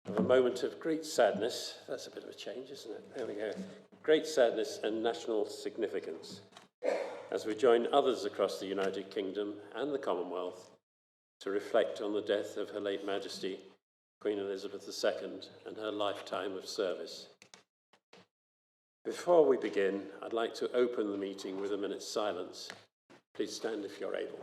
of a moment of great sadness. That's a bit of a change, isn't it? There we go. Great sadness and national significance as we join others across the United Kingdom and the Commonwealth to reflect on the death of Her late Majesty, Queen Elizabeth II, and her lifetime of service. Before we begin, I'd like to open the meeting with a minute's silence. Please stand if you're able.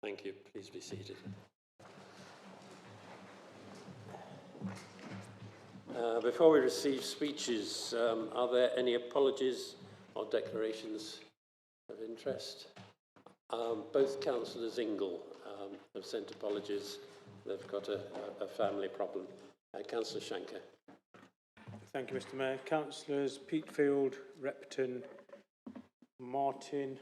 Thank you. Please be seated. Before we receive speeches, are there any apologies or declarations of interest? Both Councillors Ingle have sent apologies. They've got a family problem. Councillor Shanker. Thank you, Mr Mayor. Councillors Peatfield, Repton, Martin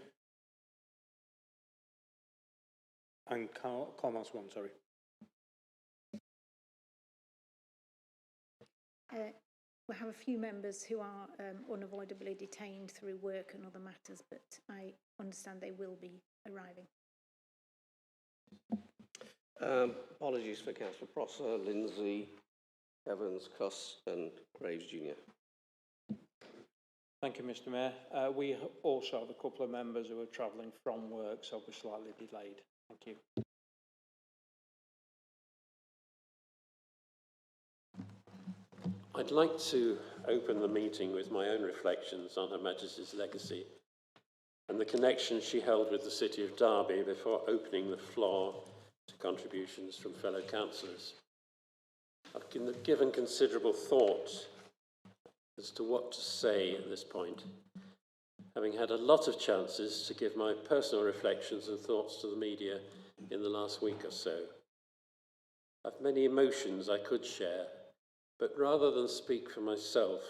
and Cornwall Swan, sorry. We have a few members who are unavoidably detained through work and other matters, but I understand they will be arriving. Apologies for Councillor Prosser, Lindsay, Evans, Cuss and Graves Jr. Thank you, Mr Mayor. We also have a couple of members who are travelling from work, so we're slightly delayed. Thank you. I'd like to open the meeting with my own reflections on Her Majesty's legacy and the connection she held with the City of Derby before opening the floor to contributions from fellow councillors. I've given considerable thought as to what to say at this point, having had a lot of chances to give my personal reflections and thoughts to the media in the last week or so. I've many emotions I could share, but rather than speak for myself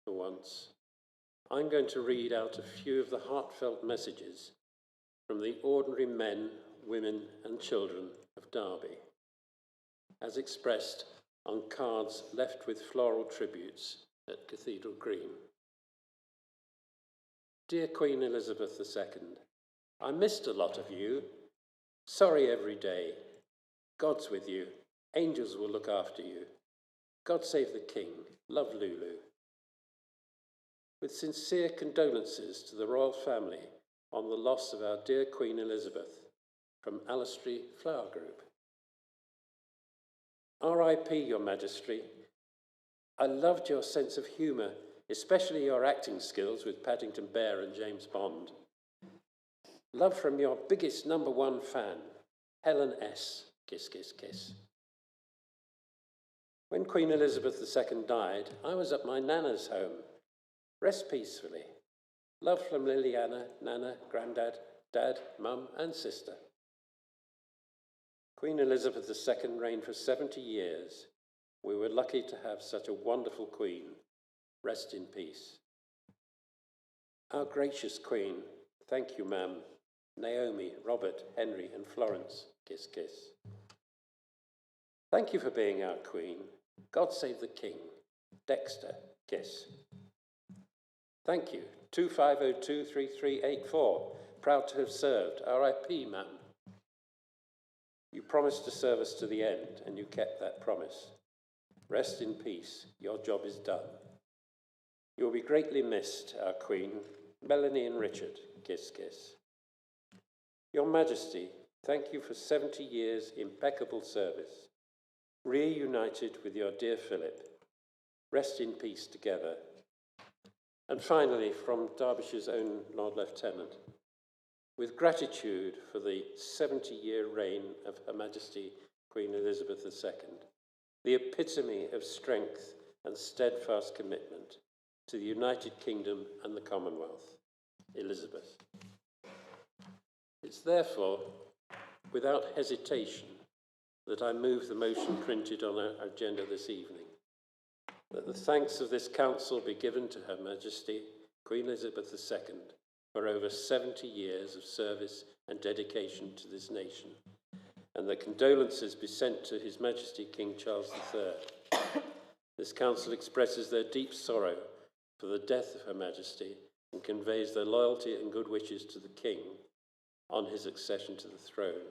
for once, I'm going to read out a few of the heartfelt messages from the ordinary men, women and children of Derby, as expressed on cards left with floral tributes at Cathedral Green. Dear Queen Elizabeth II, I missed a lot of you. Sorry every day. God's with you. Angels will look after you. God save the King. Love, Lulu. With sincere condolences to the royal family on the loss of our dear Queen Elizabeth, from Alistry Flower Group. R.I.P. Your Majesty. I loved your sense of humour, especially your acting skills with Paddington Bear and James Bond. Love from your biggest #1 fan, Helen S. Kiss, kiss, kiss. When Queen Elizabeth II died, I was at my Nana's home. Rest peacefully. Love from Liliana, Nana, Grandad, Dad, Mum and Sister. Queen Elizabeth II reigned for 70 years. We were lucky to have such a wonderful queen. Rest in peace. Our gracious Queen, thank you, ma'am. Naomi, Robert, Henry and Florence, kiss, kiss. Thank you for being our Queen. God save the King. Dexter, kiss. Thank you. 25023384. Proud to have served. R.I.P. ma'am. You promised to serve us to the end, and you kept that promise. Rest in peace. Your job is done. You will be greatly missed, our Queen. Melanie and Richard, kiss, kiss. Your Majesty, Thank you for 70 years' impeccable service. Reunited with your dear Philip. Rest in peace together. And finally, from Derbyshire's own Lord Lieutenant, with gratitude for the 70-year reign of Her Majesty Queen Elizabeth II, the epitome of strength and steadfast commitment to the United Kingdom and the Commonwealth, Elizabeth. It's therefore, without hesitation, that I move the motion printed on our agenda this evening, that the thanks of this Council be given to Her Majesty Queen Elizabeth II for over 70 years of service and dedication to this nation, and that condolences be sent to His Majesty King Charles III. This Council expresses their deep sorrow for the death of Her Majesty and conveys their loyalty and good wishes to the King on his accession to the throne,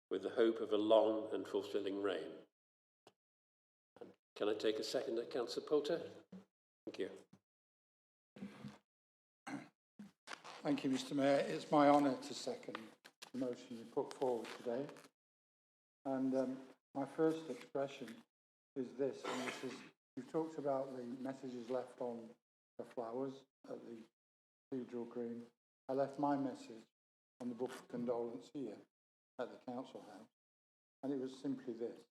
with the hope of a long and fulfilling reign. Can I take a second at Councillor Poulter? Thank you. Thank you, Mr. Mayor. It's my honour to second the motion you put forward today. And my first expression is this, and this is, you talked about the messages left on the flowers at the Cathedral Green. I left my message on the book of condolence here at the Council House, and it was simply this.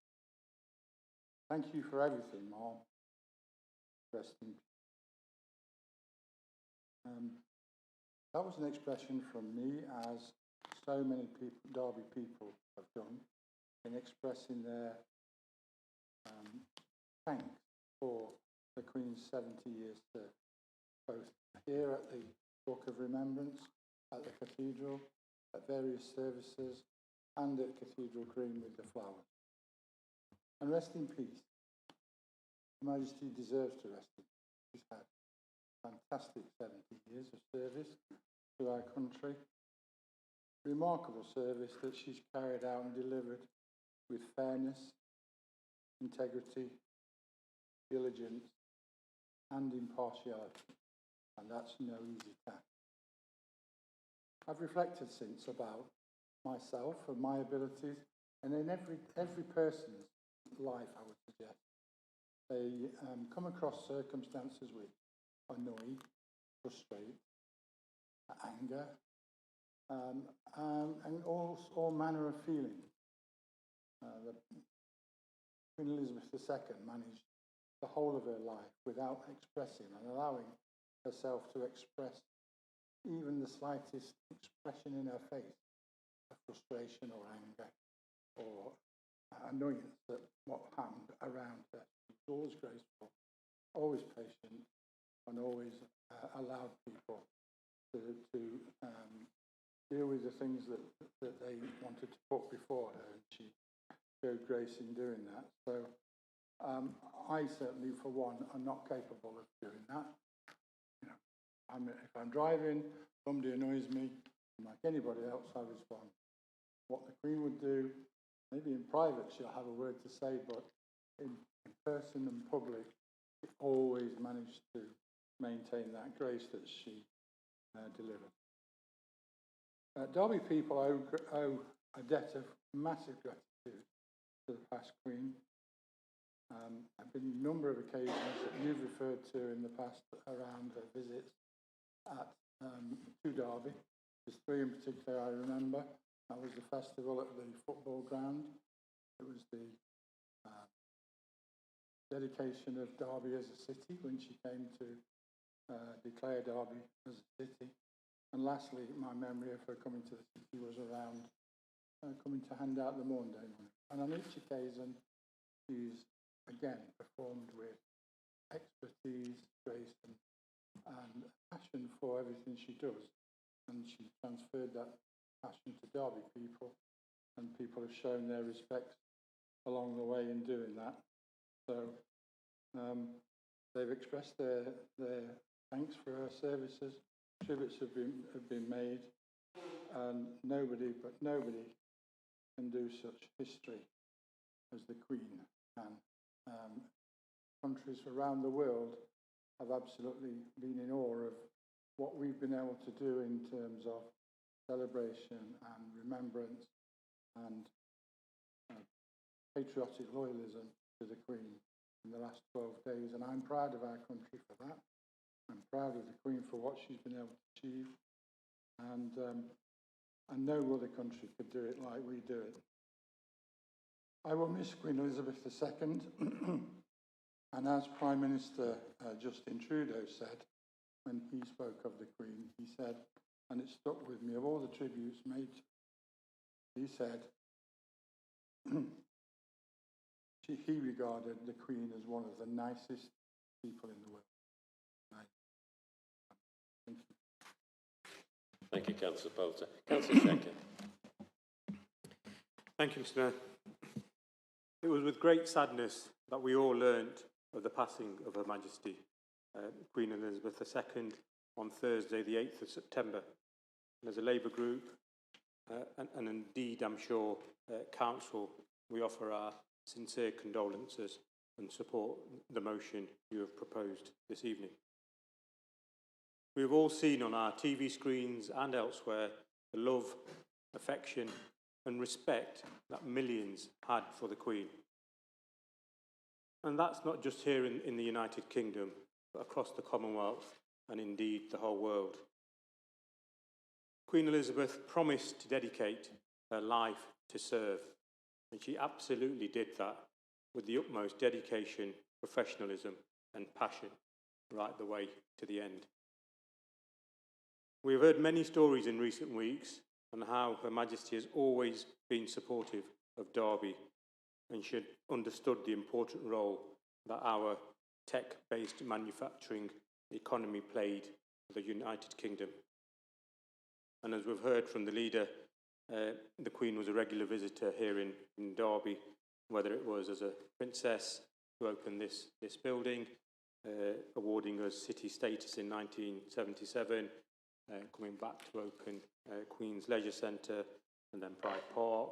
Thank you for everything, Mom. Rest in peace. That was an expression from me, as so many people, Derby people have done, in expressing their thanks for the Queen's 70 years service, both here at the Book of Remembrance, at the Cathedral, at various services, and at Cathedral Green with the flowers. And rest in peace. Her Majesty deserves to rest in peace. She's had fantastic 70 years of service to our country. Remarkable service that she's carried out and delivered with fairness, integrity, diligence, and impartiality. And that's no easy task. I've reflected since about myself and my abilities, and in every person's life, I would suggest, they come across circumstances which annoy, frustrate, anger, and all manner of feelings. Queen Elizabeth II managed the whole of her life without expressing and allowing herself to express even the slightest expression in her face of frustration or anger or annoyance at what happened around her. She was always graceful, always patient, and always allowed people to deal with the things that they wanted to put before her, and she showed grace in doing that. So I certainly, for one, am not capable of doing that. You know, if I'm driving, somebody annoys me, like anybody else, I respond. What the Queen would do, maybe in private she'll have a word to say, but in person and public, she always managed to maintain that grace that she delivered. Derby people owe a debt of massive gratitude to the past Queen. I've been a number of occasions that you've referred to in the past around her visits to Derby. There's three in particular I remember. That was the festival at the football ground. It was the dedication of Derby as a city when she came to declare Derby as a city. And lastly, my memory of her coming to the city was around coming to hand out the Maunday money. And on each occasion, she's again performed with expertise, grace, and passion for everything she does. And she transferred that passion to Derby people, and people have shown their respect along the way in doing that. So they've expressed their thanks for her services. Tributes have been made, and nobody can do such history as the Queen can. Countries around the world have absolutely been in awe of what we've been able to do in terms of celebration and remembrance and patriotic loyalism to the Queen in the last 12 days, and I'm proud of our country for that. I'm proud of the Queen for what she's been able to achieve, and no other country could do it like we do it. I will miss Queen Elizabeth II, and as Prime Minister Justin Trudeau said when he spoke of the Queen, he said, and it stuck with me, of all the tributes made, he said, he regarded the Queen as one of the nicest people in the world. Thank you. Thank you, Councillor Bolter. Councillor Shenker. Thank you, Mr. Mayor. It was with great sadness that we all learnt of the passing of Her Majesty Queen Elizabeth II on Thursday, the 8th of September. And as a Labour group, and indeed, I'm sure, Council, we offer our sincere condolences and support the motion you have proposed this evening. We have all seen on our TV screens and elsewhere the love, affection and respect that millions had for the Queen. And that's not just here in the United Kingdom, but across the Commonwealth and indeed the whole world. Queen Elizabeth promised to dedicate her life to serve, and she absolutely did that with the utmost dedication, professionalism and passion right the way to the end. We have heard many stories in recent weeks on how Her Majesty has always been supportive of Derby and she understood the important role that our tech-based manufacturing economy played for the United Kingdom. And as we've heard from the leader, the Queen was a regular visitor here in Derby, whether it was as a princess to open this building, awarding us city status in 1977, coming back to open Queen's Leisure Centre and then Pride Park,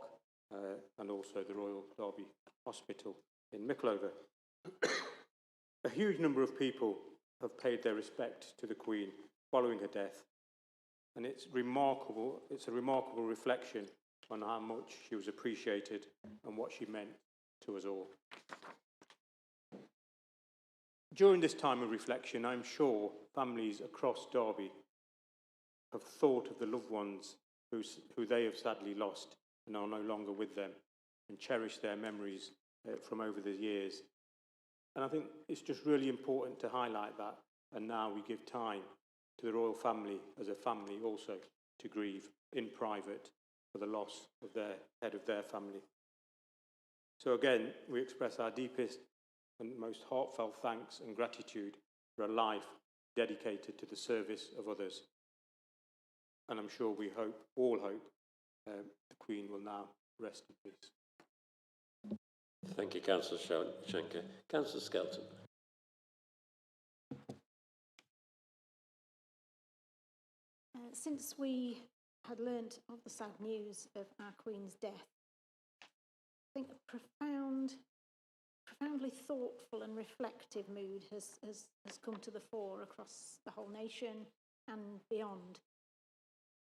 and also the Royal Derby Hospital in Mickleover. A huge number of people have paid their respect to the Queen following her death, and it's a remarkable reflection on how much she was appreciated and what she meant to us all. During this time of reflection, I'm sure families across Derby have thought of the loved ones who they have sadly lost and are no longer with them, and cherish their memories from over the years. And I think it's just really important to highlight that, and now we give time to the royal family as a family also to grieve in private for the loss of their head of their family. So again, we express our deepest and most heartfelt thanks and gratitude for a life dedicated to the service of others. And I'm sure we all hope, the Queen will now rest in peace. Thank you, Councillor Shenker. Councillor Skelton. Since we had learnt of the sad news of our Queen's death, I think a profoundly thoughtful and reflective mood has come to the fore across the whole nation and beyond.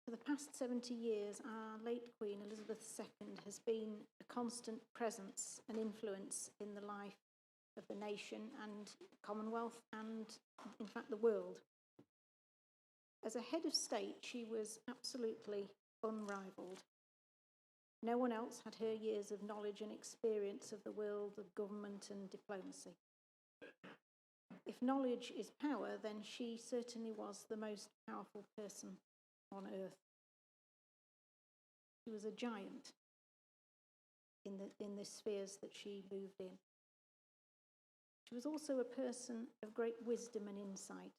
For the past 70 years, our late Queen Elizabeth II has been a constant presence and influence in the life of the nation and Commonwealth and, in fact, the world. As a head of state, she was absolutely unrivalled. No one else had her years of knowledge and experience of the world of government and diplomacy. If knowledge is power, then she certainly was the most powerful person on earth. She was a giant in the spheres that she moved in. She was also a person of great wisdom and insight.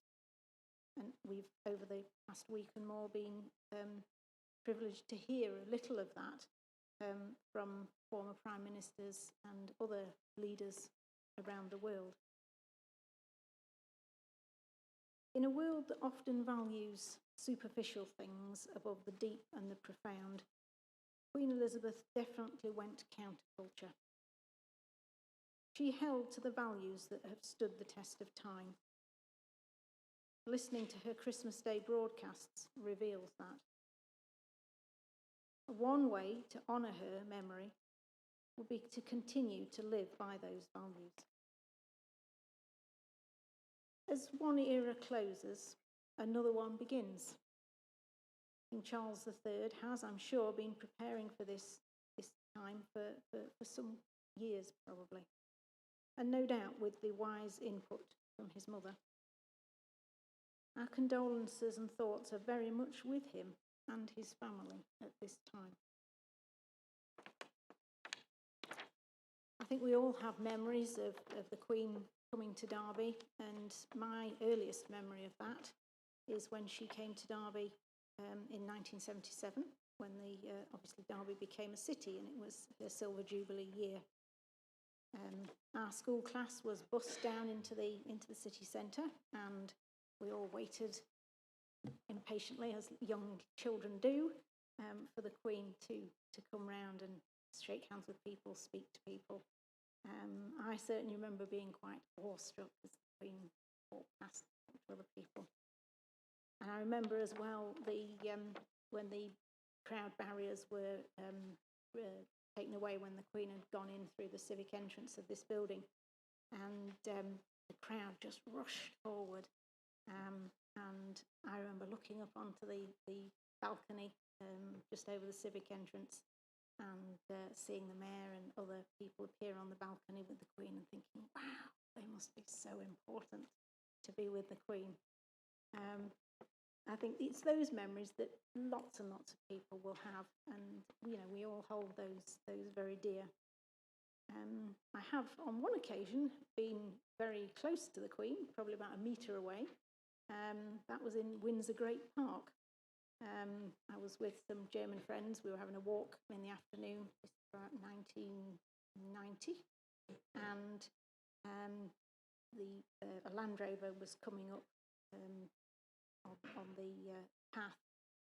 And we've, over the past week and more, been privileged to hear a little of that from former prime ministers and other leaders around the world. In a world that often values superficial things above the deep and the profound, Queen Elizabeth definitely went counterculture. She held to the values that have stood the test of time. Listening to her Christmas Day broadcasts reveals that. One way to honour her memory would be to continue to live by those values. As one era closes, another one begins. King Charles III has, I'm sure, been preparing for this time for some years probably, and no doubt with the wise input from his mother. Our condolences and thoughts are very much with him and his family at this time. I think we all have memories of the Queen coming to Derby, and my earliest memory of that is when she came to Derby in 1977, when obviously Derby became a city and it was her Silver Jubilee year. Our school class was bussed down into the city centre, and we all waited impatiently, as young children do, for the Queen to come round and shake hands with people, speak to people. I certainly remember being quite awestruck as the Queen walked past to other people. And I remember as well when the crowd barriers were taken away, when the Queen had gone in through the civic entrance of this building, and the crowd just rushed forward. And I remember looking up onto the balcony just over the civic entrance and seeing the mayor and other people appear on the balcony with the Queen and thinking, wow, they must be so important to be with the Queen. I think it's those memories that lots and lots of people will have, and we all hold those very dear. I have on one occasion been very close to the Queen, probably about a metre away. That was in Windsor Great Park. I was with some German friends. We were having a walk in the afternoon, this was about 1990, and a Land Rover was coming up on the path,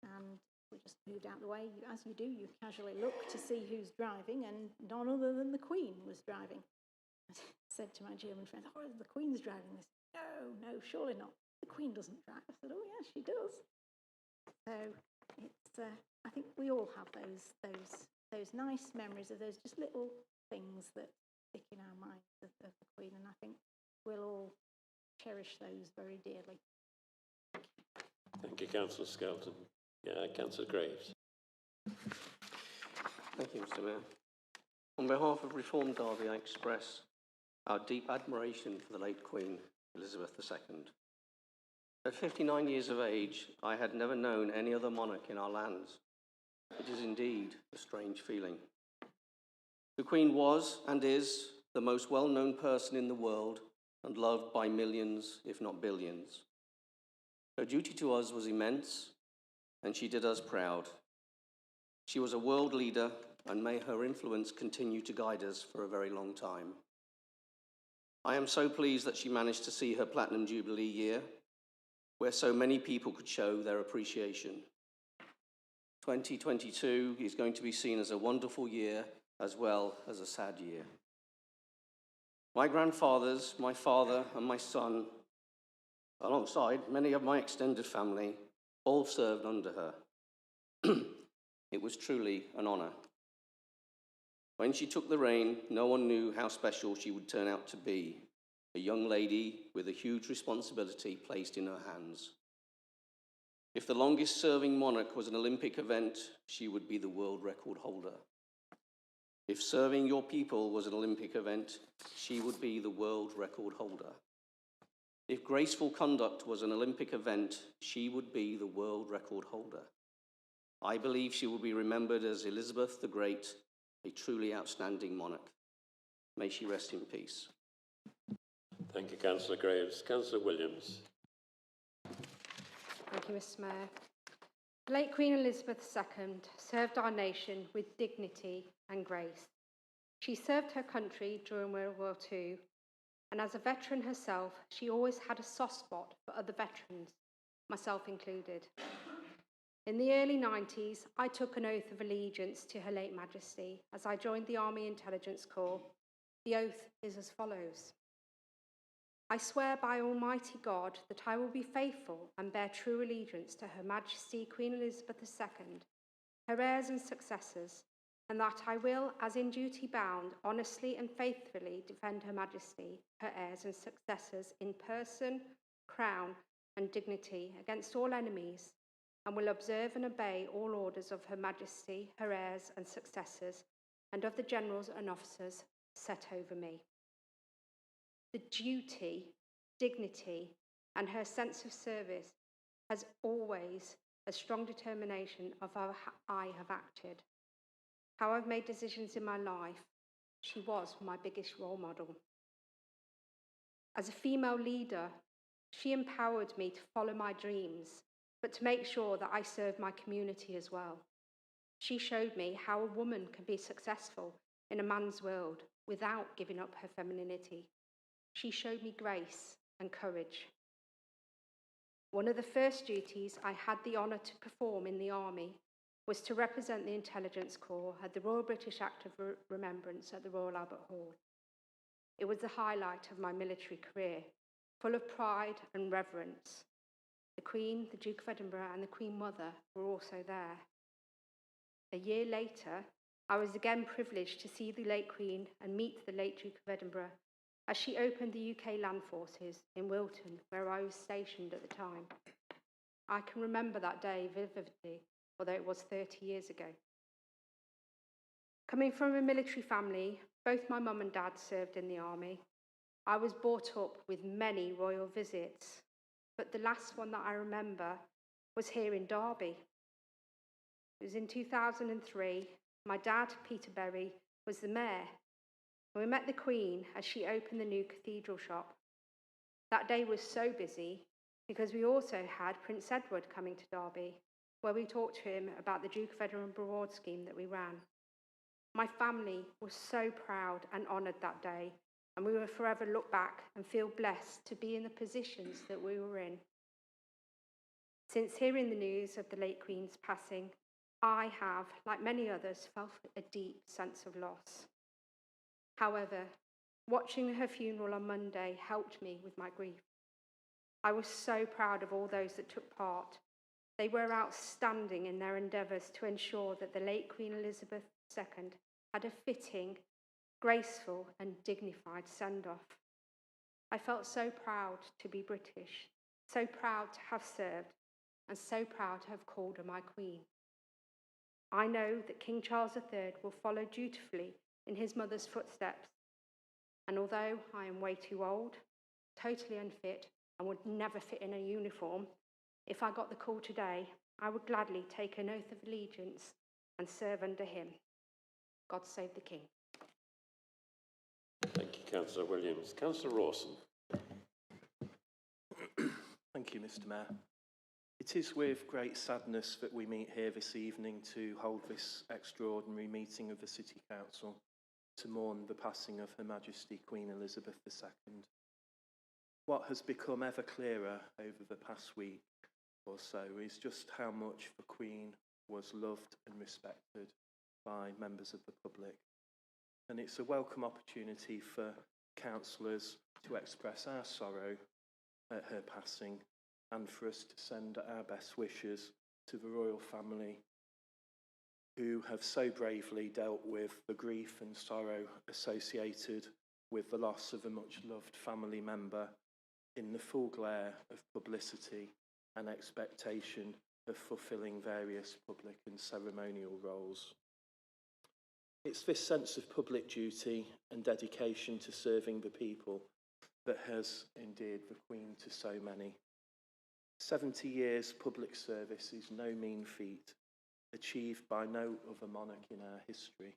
and we just moved out of the way. As you do, you casually look to see who's driving, and none other than the Queen was driving. I said to my German friends, "Oh, the Queen's driving this." No, surely not. The Queen doesn't drive. I said, "Oh, yeah, she does." So it's. I think we all have those nice memories of those just little things that stick in our minds of the Queen, and I think we'll all cherish those very dearly. Thank you, Councillor Skelton. Councillor Graves. Thank you, Mr. Mayor. On behalf of Reform Derby, I express our deep admiration for the late Queen Elizabeth II. At 59 years of age, I had never known any other monarch in our lands. It is indeed a strange feeling. The Queen was and is the most well-known person in the world and loved by millions, if not billions. Her duty to us was immense, and she did us proud. She was a world leader, and may her influence continue to guide us for a very long time. I am so pleased that she managed to see her Platinum Jubilee year, where so many people could show their appreciation. 2022 is going to be seen as a wonderful year as well as a sad year. My grandfathers, my father and my son, alongside many of my extended family, all served under her. It was truly an honour. When she took the reign, no one knew how special she would turn out to be, a young lady with a huge responsibility placed in her hands. If the longest-serving monarch was an Olympic event, she would be the world record holder. If serving your people was an Olympic event, she would be the world record holder. If graceful conduct was an Olympic event, she would be the world record holder. I believe she will be remembered as Elizabeth the Great, a truly outstanding monarch. May she rest in peace. Thank you, Councillor Graves. Councillor Williams. Thank you, Mr. Mayor. The late Queen Elizabeth II served our nation with dignity and grace. She served her country during World War II, and as a veteran herself, she always had a soft spot for other veterans, myself included. In the early 90s, I took an oath of allegiance to Her late Majesty as I joined the Army Intelligence Corps. The oath is as follows. I swear by Almighty God that I will be faithful and bear true allegiance to Her Majesty Queen Elizabeth II her heirs and successors, and that I will, as in duty bound, honestly and faithfully defend Her Majesty, her heirs and successors in person, crown, and dignity against all enemies, and will observe and obey all orders of Her Majesty, her heirs and successors, and of the generals and officers set over me. The duty, dignity, and her sense of service has always a strong determination of how I have acted. How I've made decisions in my life, she was my biggest role model. As a female leader, she empowered me to follow my dreams, but to make sure that I served my community as well. She showed me how a woman can be successful in a man's world without giving up her femininity. She showed me grace and courage. One of the first duties I had the honour to perform in the army was to represent the Intelligence Corps at the Royal British Act of Remembrance at the Royal Albert Hall. It was the highlight of my military career, full of pride and reverence. The Queen, the Duke of Edinburgh, and the Queen Mother were also there. A year later, I was again privileged to see the late Queen and meet the late Duke of Edinburgh as she opened the UK Land Forces in Wilton, where I was stationed at the time. I can remember that day vividly, although it was 30 years ago. Coming from a military family, both my mum and dad served in the army. I was brought up with many royal visits, but the last one that I remember was here in Derby. It was in 2003. My dad, Peter Berry, was the mayor. We met the Queen as she opened the new cathedral shop. That day was so busy because we also had Prince Edward coming to Derby, where we talked to him about the Duke of Edinburgh Reward scheme that we ran. My family was so proud and honoured that day, and we will forever look back and feel blessed to be in the positions that we were in. Since hearing the news of the late Queen's passing, I have, like many others, felt a deep sense of loss. However, watching her funeral on Monday helped me with my grief. I was so proud of all those that took part. They were outstanding in their endeavours to ensure that the late Queen Elizabeth II had a fitting, graceful and dignified send-off. I felt so proud to be British, so proud to have served, and so proud to have called her my Queen. I know that King Charles III will follow dutifully in his mother's footsteps, and although I am way too old, totally unfit, and would never fit in a uniform, if I got the call today, I would gladly take an oath of allegiance and serve under him. God save the King. Thank you, Councillor Williams. Councillor Rawson. Thank you, Mr. Mayor. It is with great sadness that we meet here this evening to hold this extraordinary meeting of the City Council to mourn the passing of Her Majesty Queen Elizabeth II. What has become ever clearer over the past week or so is just how much the Queen was loved and respected by members of the public. And it's a welcome opportunity for councillors to express our sorrow at her passing and for us to send our best wishes to the royal family who have so bravely dealt with the grief and sorrow associated with the loss of a much-loved family member in the full glare of publicity and expectation of fulfilling various public and ceremonial roles. It's this sense of public duty and dedication to serving the people that has endeared the Queen to so many. 70 years public service is no mean feat, achieved by no other monarch in our history.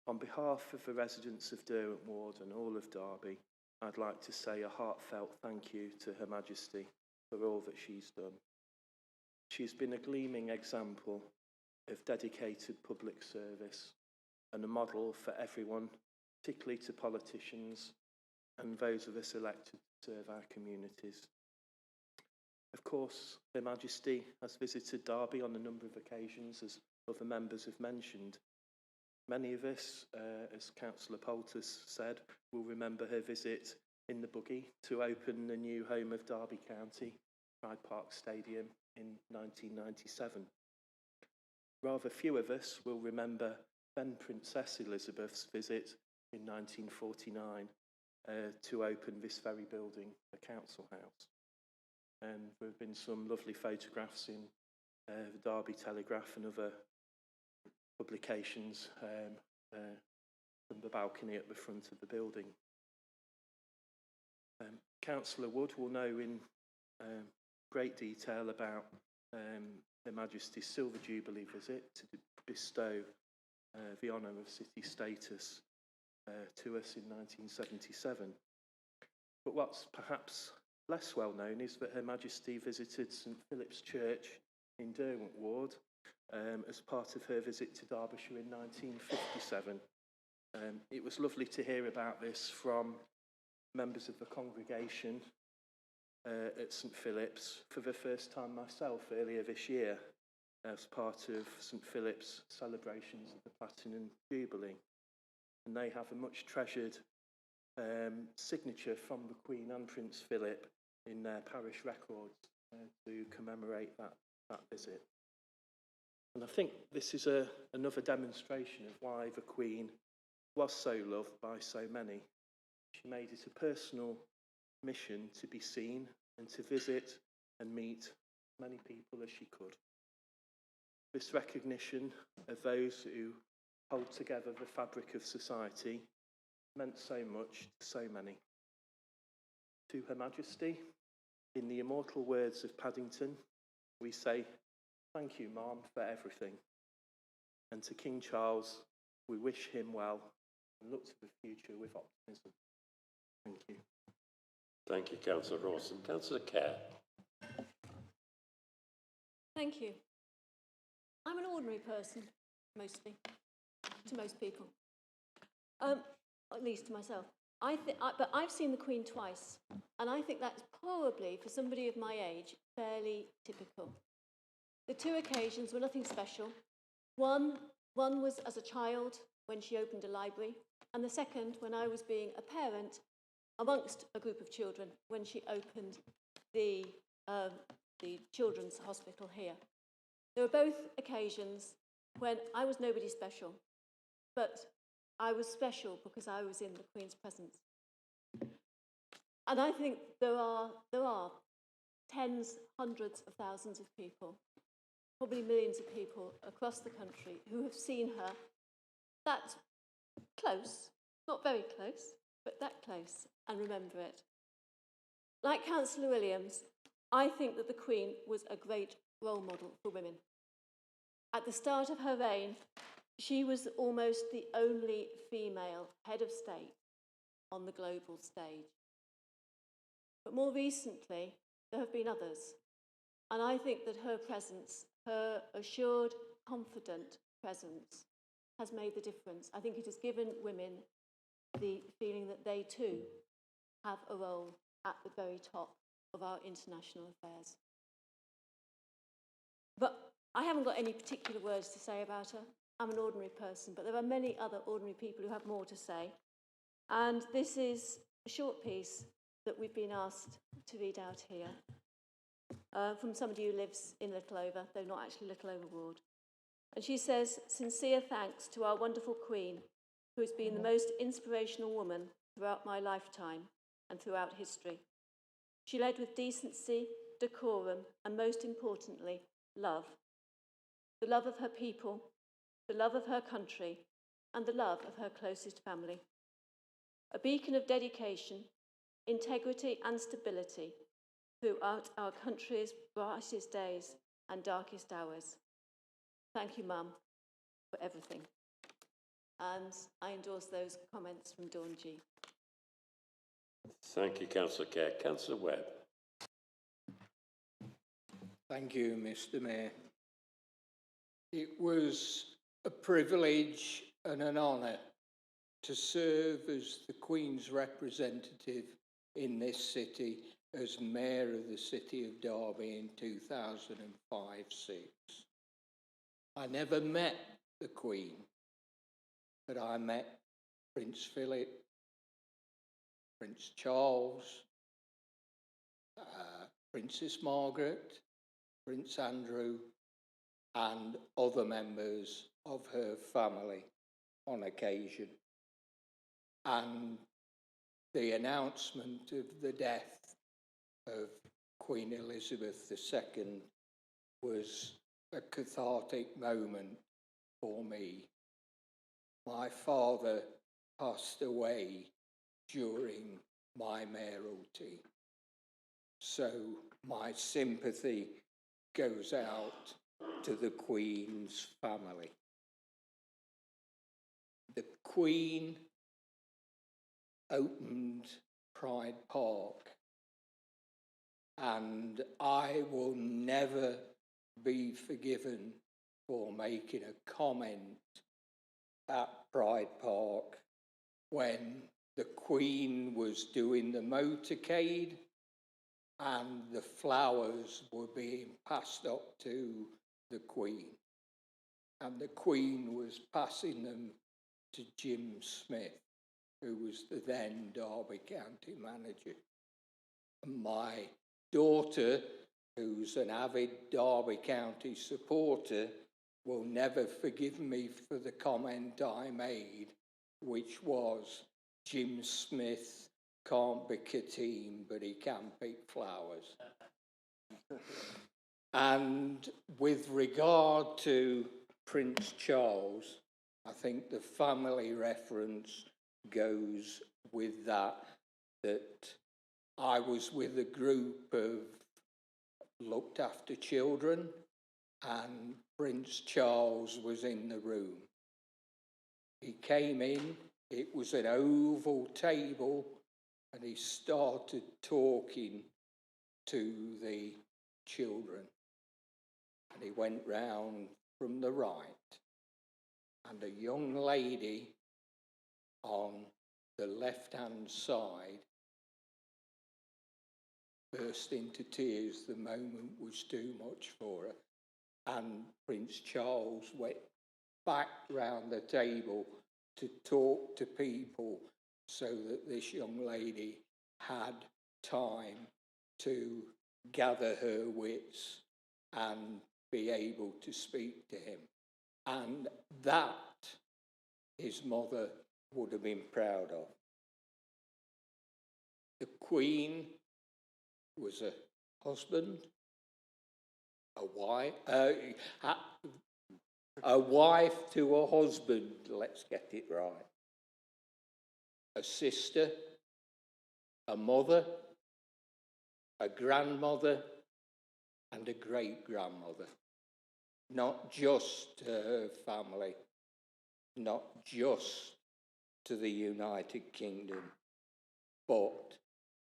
On behalf of the residents of Derwent Ward and all of Derby, I'd like to say a heartfelt thank you to Her Majesty for all that she's done. She's been a gleaming example of dedicated public service and a model for everyone, particularly to politicians and those of us elected to serve our communities. Of course, Her Majesty has visited Derby on a number of occasions, as other members have mentioned. Many of us, as Councillor Poultice said, will remember her visit in the buggy to open the new home of Derby County, Pride Park Stadium, in 1997. rather few of us will remember then Princess Elizabeth's visit in 1949 to open this very building, the Council House. And there have been some lovely photographs in the Derby Telegraph and other publications from the balcony at the front of the building. Councillor Wood will know in great detail about Her Majesty's Silver Jubilee visit to bestow the honour of city status to us in 1977. But what's perhaps less well known is that Her Majesty visited St Philip's Church in Derwent Ward as part of her visit to Derbyshire in 1957. It was lovely to hear about this from members of the congregation at St Philip's for the first time myself earlier this year as part of St Philip's celebrations of the Platinum Jubilee. And they have a much treasured signature from the Queen and Prince Philip in their parish records to commemorate that visit. And I think this is another demonstration of why the Queen was so loved by so many. She made it a personal mission to be seen and to visit and meet as many people as she could. This recognition of those who hold together the fabric of society meant so much to so many. To Her Majesty, in the immortal words of Paddington, we say, "Thank you, Ma'am, for everything." And to King Charles, we wish him well and look to the future with optimism. Thank you. Thank you, Councillor Rawson. Councillor Kerr. Thank you. I'm an ordinary person, mostly, to most people, at least to myself. But I've seen the Queen twice, and I think that's probably, for somebody of my age, fairly typical. The two occasions were nothing special. One was as a child when she opened a library, and the second when I was being a parent amongst a group of children when she opened the children's hospital here. There were both occasions when I was nobody special, but I was special because I was in the Queen's presence. And I think there are tens, hundreds of thousands of people, probably millions of people across the country who have seen her that close, not very close, but that close, and remember it. Like Councillor Williams, I think that the Queen was a great role model for women. At the start of her reign, she was almost the only female head of state on the global stage. But more recently, there have been others. And I think that her presence, her assured, confident presence, has made the difference. I think it has given women the feeling that they too have a role at the very top of our international affairs. But I haven't got any particular words to say about her. I'm an ordinary person, but there are many other ordinary people who have more to say. And this is a short piece that we've been asked to read out here from somebody who lives in Littleover, though not actually Littleover Ward. And she says, "Sincere thanks to our wonderful Queen, who has been the most inspirational woman throughout my lifetime and throughout history. She led with decency, decorum, and most importantly, love. The love of her people, the love of her country, and the love of her closest family. A beacon of dedication, integrity, and stability throughout our country's brightest days and darkest hours. Thank you, Mum, for everything." And I endorse those comments from Dawn G. Thank you, Councillor Kerr. Councillor Webb. Thank you, Mr. Mayor. It was a privilege and an honour to serve as the Queen's representative in this city as Mayor of the City of Derby in 2005-06. I never met the Queen, but I met Prince Philip, Prince Charles, Princess Margaret, Prince Andrew, and other members of her family on occasion. And the announcement of the death of Queen Elizabeth II was a cathartic moment for me. My father passed away during my mayoralty, so my sympathy goes out to the Queen's family. The Queen opened Pride Park, and I will never be forgiven for making a comment at Pride Park when the Queen was doing the motorcade and the flowers were being passed up to the Queen. And the Queen was passing them to Jim Smith, who was the then Derby County manager. And my daughter, who's an avid Derby County supporter, will never forgive me for the comment I made, which was, Jim Smith can't pick a team, but he can pick flowers. And with regard to Prince Charles, I think the family reference goes with that I was with a group of looked after children and Prince Charles was in the room. He came in, it was an oval table, and he started talking to the children. And he went round from the right, and a young lady on the left-hand side burst into tears. The moment was too much for her, and Prince Charles went back round the table to talk to people so that this young lady had time to gather her wits and be able to speak to him. And that his mother would have been proud of. The Queen was a husband, a wife to a husband, let's get it right, a sister, a mother, a grandmother, and a great-grandmother. Not just to her family, not just to the United Kingdom, but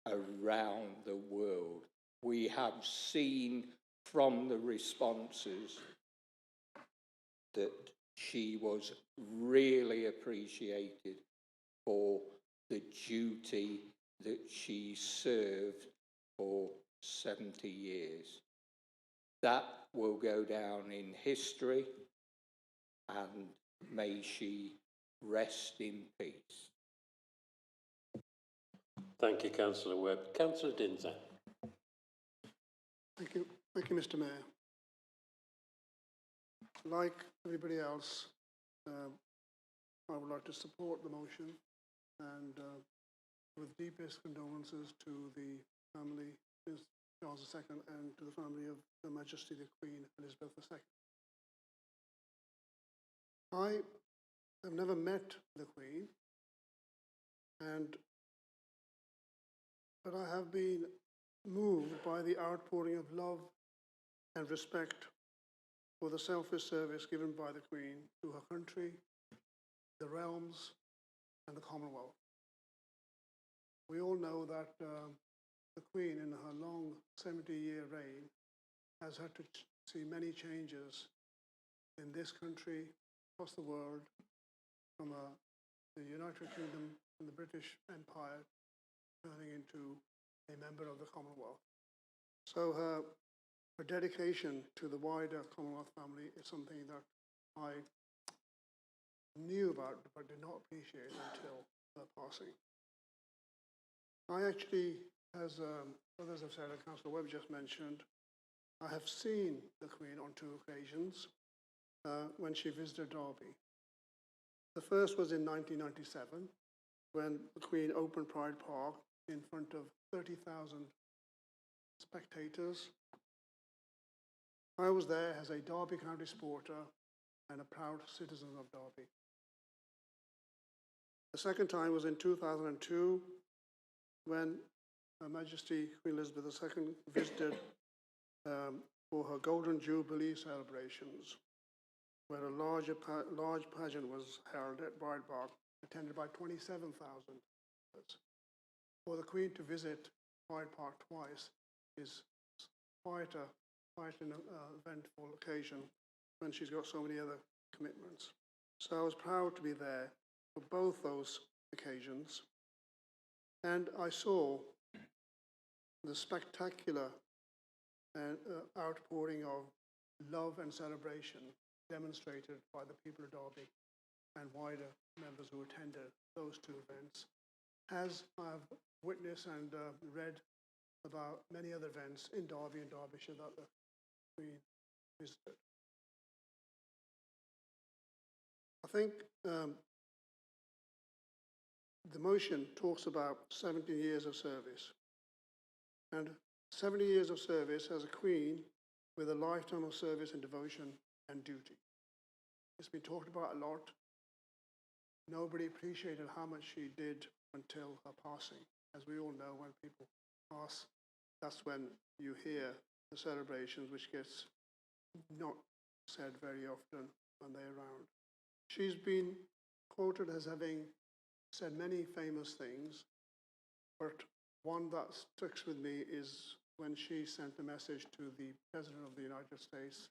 around the world. We have seen from the responses that she was really appreciated for the duty that she served for 70 years. That will go down in history, and may she rest in peace. Thank you, Councillor Webb. Councillor Dinser. Thank you, Mr. Mayor. Like everybody else, I would like to support the motion and with deepest condolences to the family of Charles II and to the family of Her Majesty the Queen Elizabeth II. I have never met the Queen, but I have been moved by the outpouring of love and respect for the selfless service given by the Queen to her country, the realms, and the Commonwealth. We all know that the Queen, in her long 70-year reign, has had to see many changes in this country, across the world, from the United Kingdom and the British Empire turning into a member of the Commonwealth. So her dedication to the wider Commonwealth family is something that I knew about but did not appreciate until her passing. I actually, as others have said, and Councillor Webb just mentioned, I have seen the Queen on 2 occasions, when she visited Derby. The first was in 1997, when the Queen opened Pride Park in front of 30,000 spectators. I was there as a Derby County supporter and a proud citizen of Derby. The second time was in 2002, when Her Majesty Queen Elizabeth II visited for her Golden Jubilee celebrations, where a large pageant was held at Pride Park, attended by 27,000. For the Queen to visit Pride Park twice is quite an eventful occasion when she's got so many other commitments. So I was proud to be there for both those occasions, and I saw the spectacular outpouring of love and celebration demonstrated by the people of Derby and wider members who attended those two events, as I've witnessed and read about many other events in Derby and Derbyshire that the Queen visited. I think the motion talks about 70 years of service, and 70 years of service as a Queen with a lifetime of service and devotion and duty. It's been talked about a lot. Nobody appreciated how much she did until her passing. As we all know, when people pass, that's when you hear the celebrations, which gets not said very often when they're around. She's been quoted as having said many famous things, but one that sticks with me is when she sent a message to the President of the United States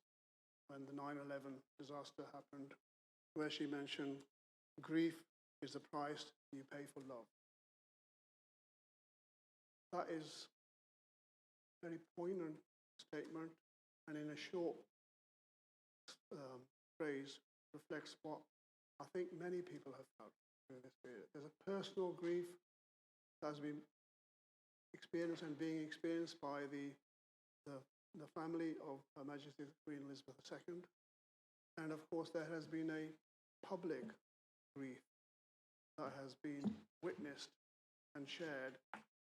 when the 9/11 disaster happened, where she mentioned, "Grief is the price you pay for love." That is a very poignant statement, and in a short phrase reflects what I think many people have felt during this period. There's a personal grief that has been experienced and being experienced by the family of Her Majesty Queen Elizabeth II. And of course, there has been a public grief that has been witnessed and shared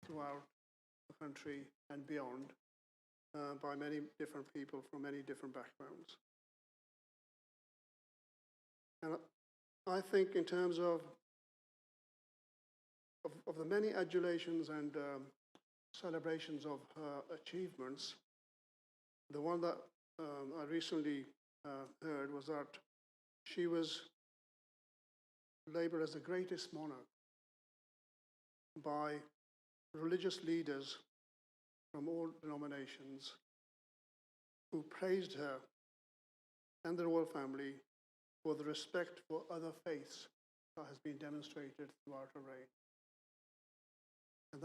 throughout the country and beyond by many different people from many different backgrounds. And I think in terms of the many adulations and celebrations of her achievements, the one that I recently heard was that she was labeled as the greatest monarch by religious leaders from all denominations who praised her and the royal family for the respect for other faiths that has been demonstrated throughout her reign. And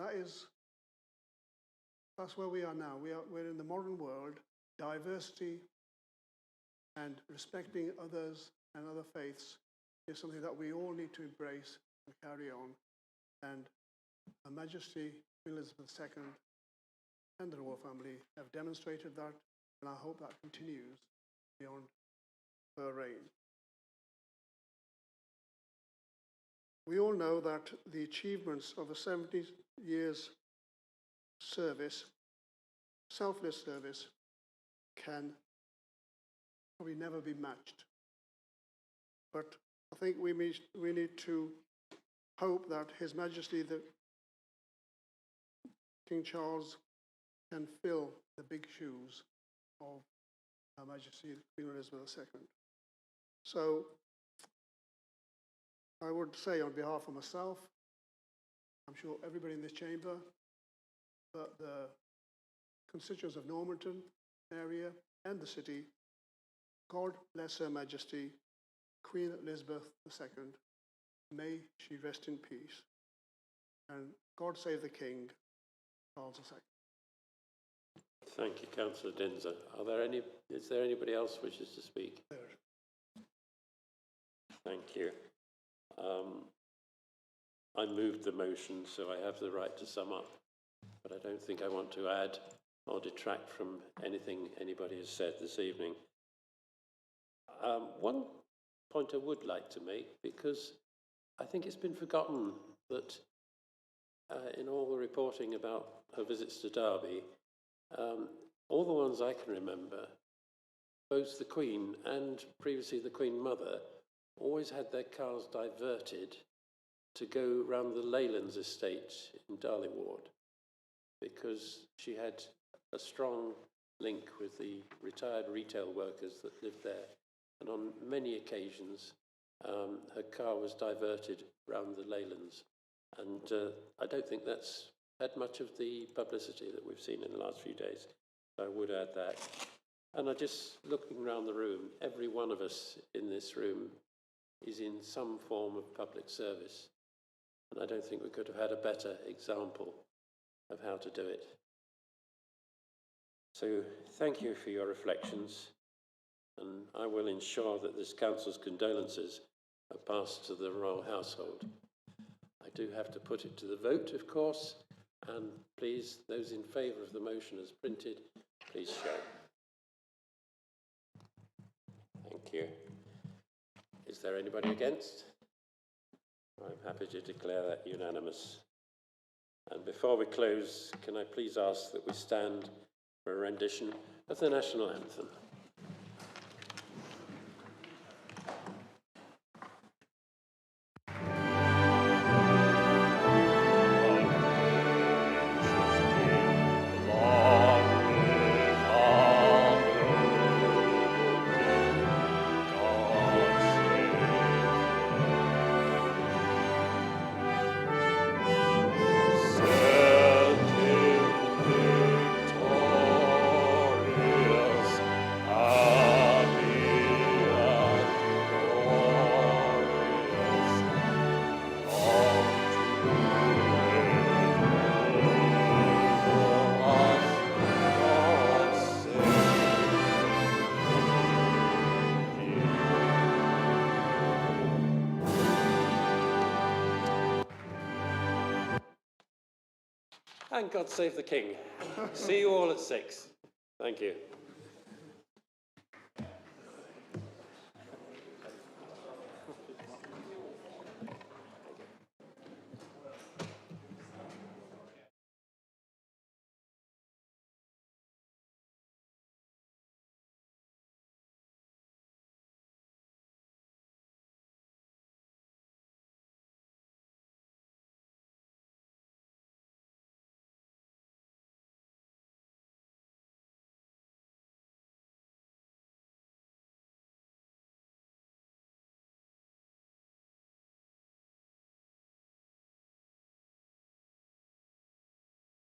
that's where we are now. We're in the modern world. Diversity and respecting others and other faiths is something that we all need to embrace and carry on. And Her Majesty Queen Elizabeth II and the royal family have demonstrated that, and I hope that continues beyond her reign. We all know that the achievements of a 70 years service, selfless service, can probably never be matched. But I think we need to hope that His Majesty the King Charles can fill the big shoes of Her Majesty Queen Elizabeth II. So I would say on behalf of myself, I'm sure everybody in this chamber, the constituents of Normanton area and the city, God bless Her Majesty Queen Elizabeth II. May she rest in peace. And God save the King, Charles II. Thank you, Councillor Dinser. Is there anybody else who wishes to speak? There. Thank you. I moved the motion, so I have the right to sum up, but I don't think I want to add or detract from anything anybody has said this evening. One point I would like to make, because I think it's been forgotten that in all the reporting about her visits to Derby, all the ones I can remember, both the Queen and previously the Queen Mother always had their cars diverted to go round the Leylands estate in Darley Ward, because she had a strong link with the retired retail workers that lived there. And on many occasions, her car was diverted round the Leylands. And I don't think that's had much of the publicity that we've seen in the last few days. So I would add that. And I just, looking around the room, every one of us in this room is in some form of public service. And I don't think we could have had a better example of how to do it. So thank you for your reflections, and I will ensure that this council's condolences are passed to the royal household. I do have to put it to the vote, of course, and please, those in favour of the motion as printed, please show. Thank you. Is there anybody against? I'm happy to declare that unanimous. And before we close, can I please ask that we stand for a rendition of the national anthem. And God save the King. See you all at 6. Thank you.